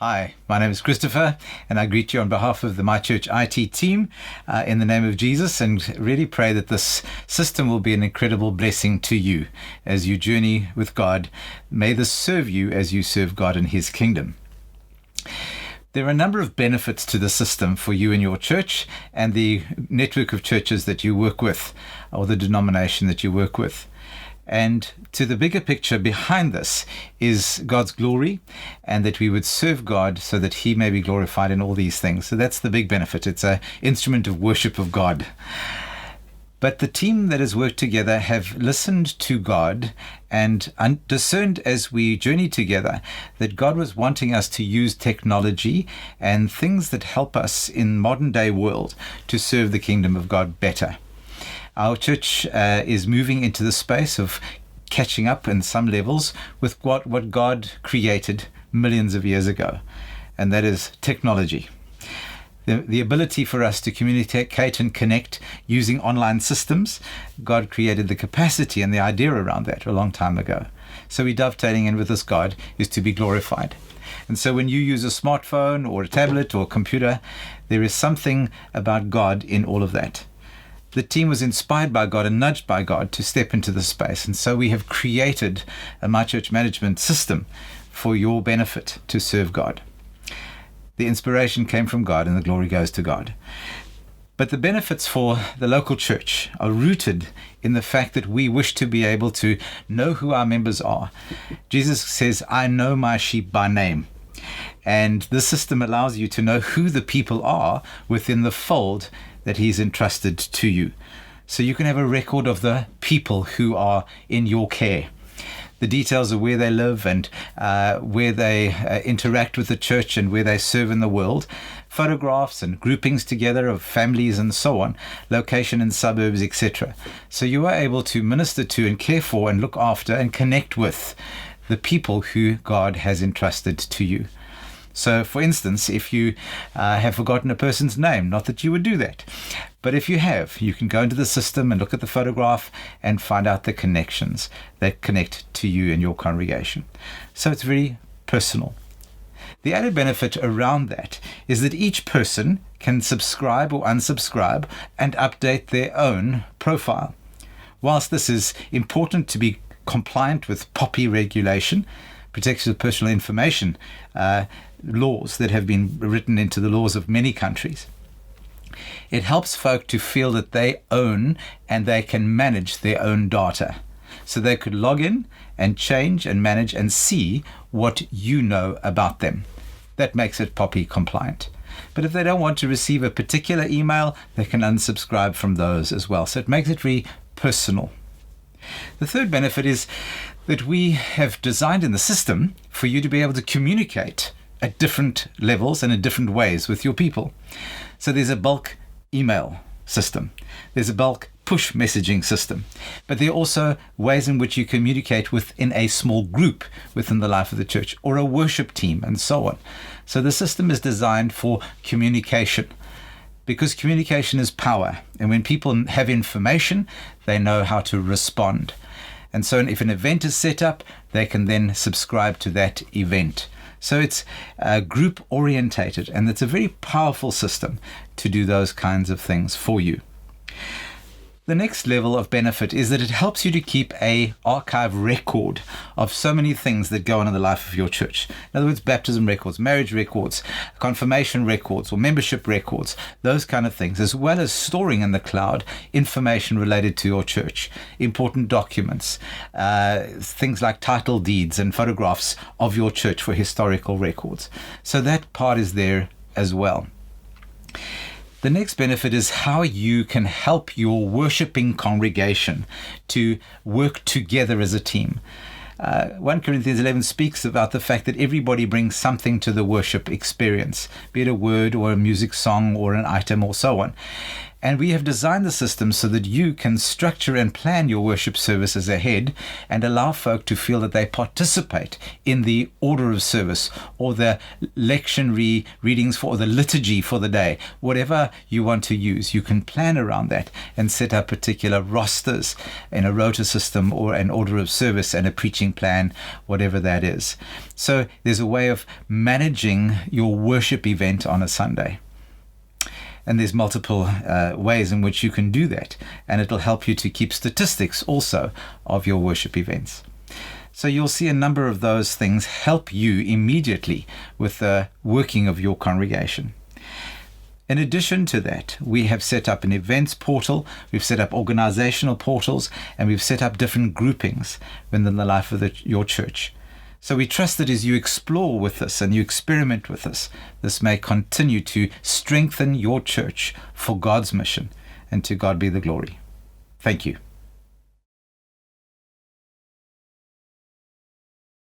Hi, my name is Christopher, and I greet you on behalf of the MyChurchIT team in the name of Jesus, and really pray that this system will be an incredible blessing to you as you journey with God. May this serve you as you serve God in His kingdom. There are a number of benefits to the system for you and your church and the network of churches that you work with, or the denomination that you work with. And to the bigger picture behind this is God's glory, and that we would serve God so that He may be glorified in all these things. So that's the big benefit. It's an instrument of worship of God. But the team that has worked together have listened to God and discerned as we journey together that God was wanting us to use technology and things that help us in modern day world to serve the kingdom of God better. Our church is moving into the space of catching up in some levels with what God created millions of years ago, and that is technology. The ability for us to communicate and connect using online systems. God created the capacity and the idea around that a long time ago. So we're dovetailing in with this God is to be glorified. And so when you use a smartphone or a tablet or a computer, there is something about God in all of that. The team was inspired by God and nudged by God to step into this space. And so we have created a My Church management system for your benefit to serve God. The inspiration came from God and the glory goes to God. But the benefits for the local church are rooted in the fact that we wish to be able to know who our members are. Jesus says, "I know my sheep by name." And this system allows you to know who the people are within the fold that He's entrusted to you. So you can have a record of the people who are in your care. The details of where they live and where they interact with the church and where they serve in the world. Photographs and groupings together of families and so on. Location in suburbs, etc. So you are able to minister to and care for and look after and connect with the people who God has entrusted to you. So, for instance, if you have forgotten a person's name, not that you would do that, but if you have, you can go into the system and look at the photograph and find out the connections that connect to you and your congregation. So it's very personal. The added benefit around that is that each person can subscribe or unsubscribe and update their own profile. Whilst this is important to be compliant with POPI regulation, protection of personal information laws that have been written into the laws of many countries, it helps folk to feel that they own and they can manage their own data. So they could log in and change and manage and see what you know about them. That makes it POPI compliant. But if they don't want to receive a particular email, they can unsubscribe from those as well. So it makes it very personal. The third benefit is that we have designed in the system for you to be able to communicate at different levels and in different ways with your people. So there's a bulk email system. There's a bulk push messaging system. But there are also ways in which you communicate within a small group within the life of the church or a worship team and so on. So the system is designed for communication, because communication is power. And when people have information, they know how to respond. And so if an event is set up, they can then subscribe to that event. So it's group orientated, and it's a very powerful system to do those kinds of things for you. The next level of benefit is that it helps you to keep an archive record of so many things that go on in the life of your church. In other words, baptism records, marriage records, confirmation records, or membership records, those kind of things, as well as storing in the cloud information related to your church, important documents, things like title deeds and photographs of your church for historical records. So that part is there as well. The next benefit is how you can help your worshiping congregation to work together as a team. 1 Corinthians 11 speaks about the fact that everybody brings something to the worship experience, be it a word or a music song or an item or so on. And we have designed the system so that you can structure and plan your worship services ahead and allow folk to feel that they participate in the order of service or the lectionary readings for the liturgy for the day. Whatever you want to use, you can plan around that and set up particular rosters in a rota system or an order of service and a preaching plan, whatever that is. So there's a way of managing your worship event on a Sunday. And there's multiple ways in which you can do that. And it'll help you to keep statistics also of your worship events. So you'll see a number of those things help you immediately with the working of your congregation. In addition to that, we have set up an events portal, we've set up organizational portals, and we've set up different groupings within the life of your church. So we trust that as you explore with us and you experiment with us, this may continue to strengthen your church for God's mission, and to God be the glory. Thank you.